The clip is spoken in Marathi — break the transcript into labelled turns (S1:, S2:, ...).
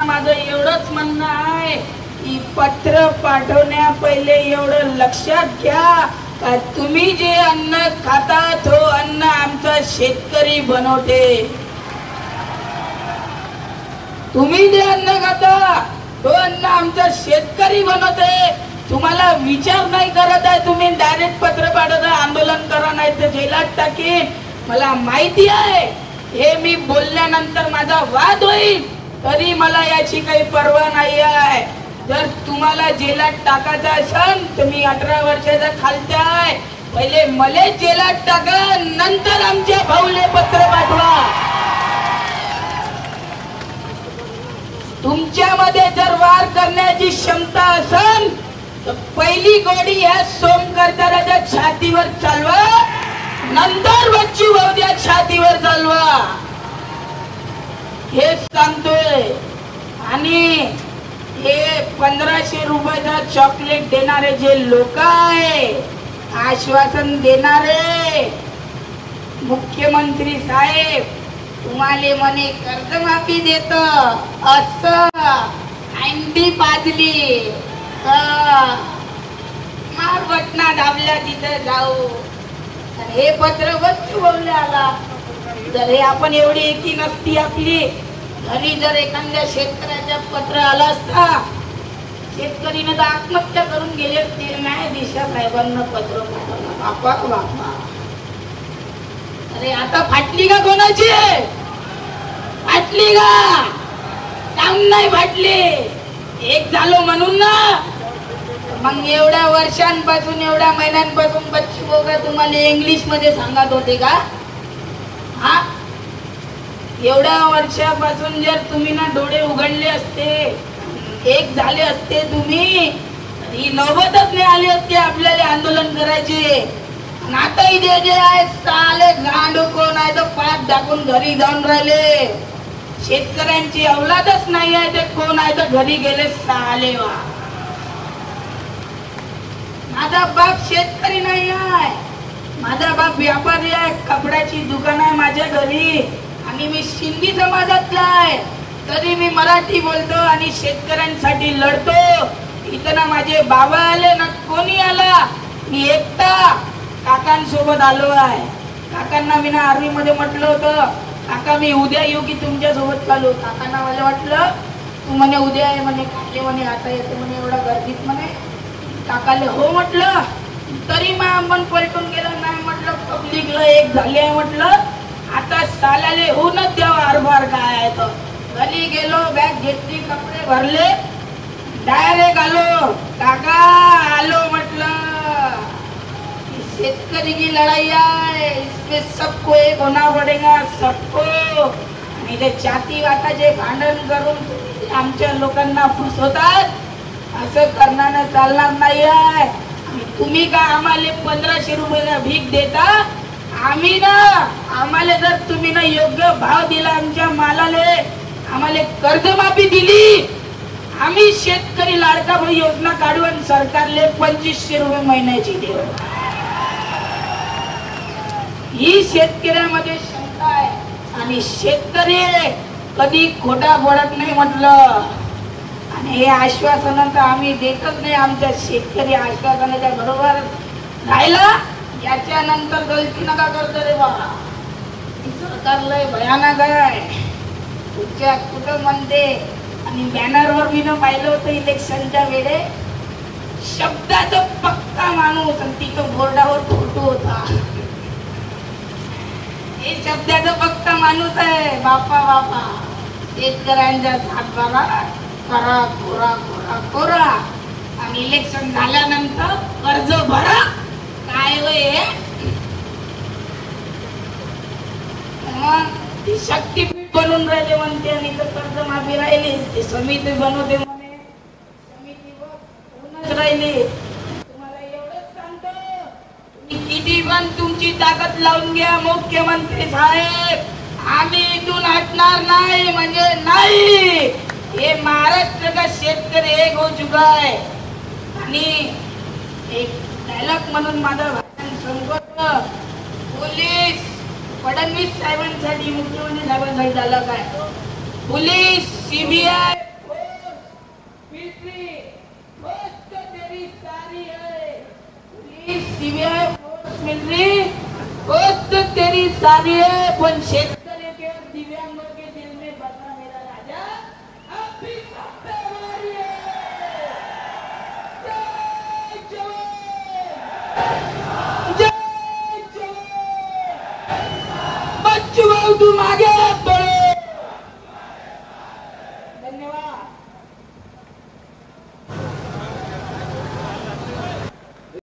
S1: माझं एवढंच म्हणणं आहे की पत्र पाठवण्या पहिले एवढं लक्षात घ्या का तुम्ही जे अन्न खाता तो अन्न आमचा शेतकरी बनवते. तुम्ही जे अन्न खाता तो अन्न आमचा शेतकरी बनवते. तुम्हाला विचार नाही करत आहे, तुम्ही डायरेक्ट पत्र पाठवत आंदोलन करा नाही तर जेलात टाकीन. मला माहिती आहे हे मी बोलल्यानंतर माझा वाद होईल, तरी मला याची काही पर्वा नाही आहे. जर तुम्हाला जेलात टाकायचं असेल तर मी 18 वर्षाचा खालचा आहे, पहिले मले जेलात टाका, नंतर आमच्या भाऊले पत्र पाठवा. तुमच्यामध्ये जर वार करण्याची क्षमता असेल तर पहिली गोडी ह्या सोमकरदाराच्या छातीवर चालवा, नंतर बच्चू भाऊच्या छातीवर चालवा, हे सांगतोय. आणि हे 1500 रुपयाचा चॉकलेट देणारे जे लोक आहे, आश्वासन देणारे मुख्यमंत्री साहेब, तुम्हाला म्हणे कर्जमाफी देत असं अंडी पाजली मार बटना दाबल्या तिथं जाऊ. हे पत्र बच्चू भाऊला आला. जर हे आपण एवढी एकी नसती आपली, घरी जर एखाद्या शेतकऱ्याच्या पत्र आला असता, शेतकरीने तर आत्महत्या करून गेले असते. न्यायाधीश साहेबांना पत्र पाठवलं, बापा बापा. अरे आता फाटली का कोणाची? फाटली का? काम नाही फाटली, एक झालो म्हणून ना. मग एवढ्या वर्षांपासून एवढ्या महिन्यांपासून बच्चू भाऊ का तुम्हाला इंग्लिश मध्ये सांगत होते का? हा, एवढ्या वर्षापासून जर तुम्ही ना डोळे उघडले असते, एक झाले असते तुम्ही, ही नौबतच नाही आली असते आपल्याला आंदोलन करायचे. आता इथे जे आहे साले गांडू कोण आहे तर पाठ दाखवून घरी जाऊन राहिले. शेतकऱ्यांची औलादच नाही आहे ते कोण आहे तर घरी गेले साले. वा, माझा बाप शेतकरी नाही आहे, माझा बाप व्यापारी आहे, कपड्याची दुकान आहे माझ्या घरी, आणि मी सिंधी समाजातला आहे, तरी मी मराठी बोलतो आणि शेतकऱ्यांसाठी लढतो. इथं ना माझे बाबा आले ना कोणी आला, मी एकटा काकांसोबत आलो आहे. काकांना मी ना आर्मी मध्ये म्हटलं होतं, काका मी उद्या येऊ की तुमच्या सोबत चालू. काकांना मला वाटलं तू म्हणे उद्या आहे म्हणे, काले म्हणे आता येते म्हणे एवढा गर्दीत म्हणे. काकाले हो म्हटलं, तरी मग आपण पलटून गेलं नाही म्हटलं, पब्लिकला एक झाली आहे म्हटलं, आता साल्याले होऊनच द्यावा हरभर काय आहे. तर घरी गेलो, बॅग घेतली, कपडे भरले, डायरेक्ट आलो. काका आलो म्हटलं, शेतकरी की लढाई है, इसमें सबको एक होना पडेगा, सबको. आणि ते जाती वाटाचे भांडण करून आमच्या लोकांना फसवतात, असं करण्याने चालणार नाही आहे. तुम्ही का आम्हाला 1500 रुपयाला भीक देता? आम्ही ना, आम्हाला जर तुम्ही ना योग्य भाव दिला आमच्या मालाले, आम्हाला कर्जमाफी दिली, आम्ही शेतकरी लाडका भाऊ योजना काढू आणि सरकारले 2500 रुपये महिन्याची देऊ. ही शेतकऱ्यामध्ये क्षमता आहे आणि शेतकरी कधी खोटा बोलत नाही म्हटलं. आणि हे आश्वासन तर आम्ही देतच नाही, आमच्या शेतकरी आश्वासनाच्या बरोबर राहिला. याच्यानंतर गलती नका करतो रे बाबा, सरकारला भयानक आहे. तुमच्या कुठं म्हणते, आणि बॅनरवर मी न पाहिलं होतं इलेक्शनच्या वेळे, शब्दाचा पक्का माणूस आणि तिथं बोर्डावर फोटो होता. हे शब्दाचा पक्का माणूस आहे. बापा बापा, शेतकऱ्यांच्या हातभारा करा, कोरा कोरा कोरा, आणि इलेक्शन झाल्यानंतर कर्ज भरा. काय होय मग ती शक्तीपीठ बनून राहिले म्हणते, आणि तर कर्ज माफी राहिली, ते समिती बनवते म्हणे, समितीवर राहिली. तुम्हाला एवढंच सांगतो, तुम्ही किती पण तुमची ताकद लावून घ्या मुख्यमंत्री साहेब, आम्ही इथून हटणार नाही म्हणजे नाही. ये महाराष्ट्र का शेतकरी एक हो चुका है. आणि एक डायलॉग म्हणून माझा भाषण संपवतो. पोलीस फडणवीस साहेबांसाठी, मुख्यमंत्री साहेबांसाठी झालं काय, पोलीस, सीबीआय, मिलिट्री पोस्ट तेरी सारी है, police CBI force military post तेरी सारी है, पण शेतकरी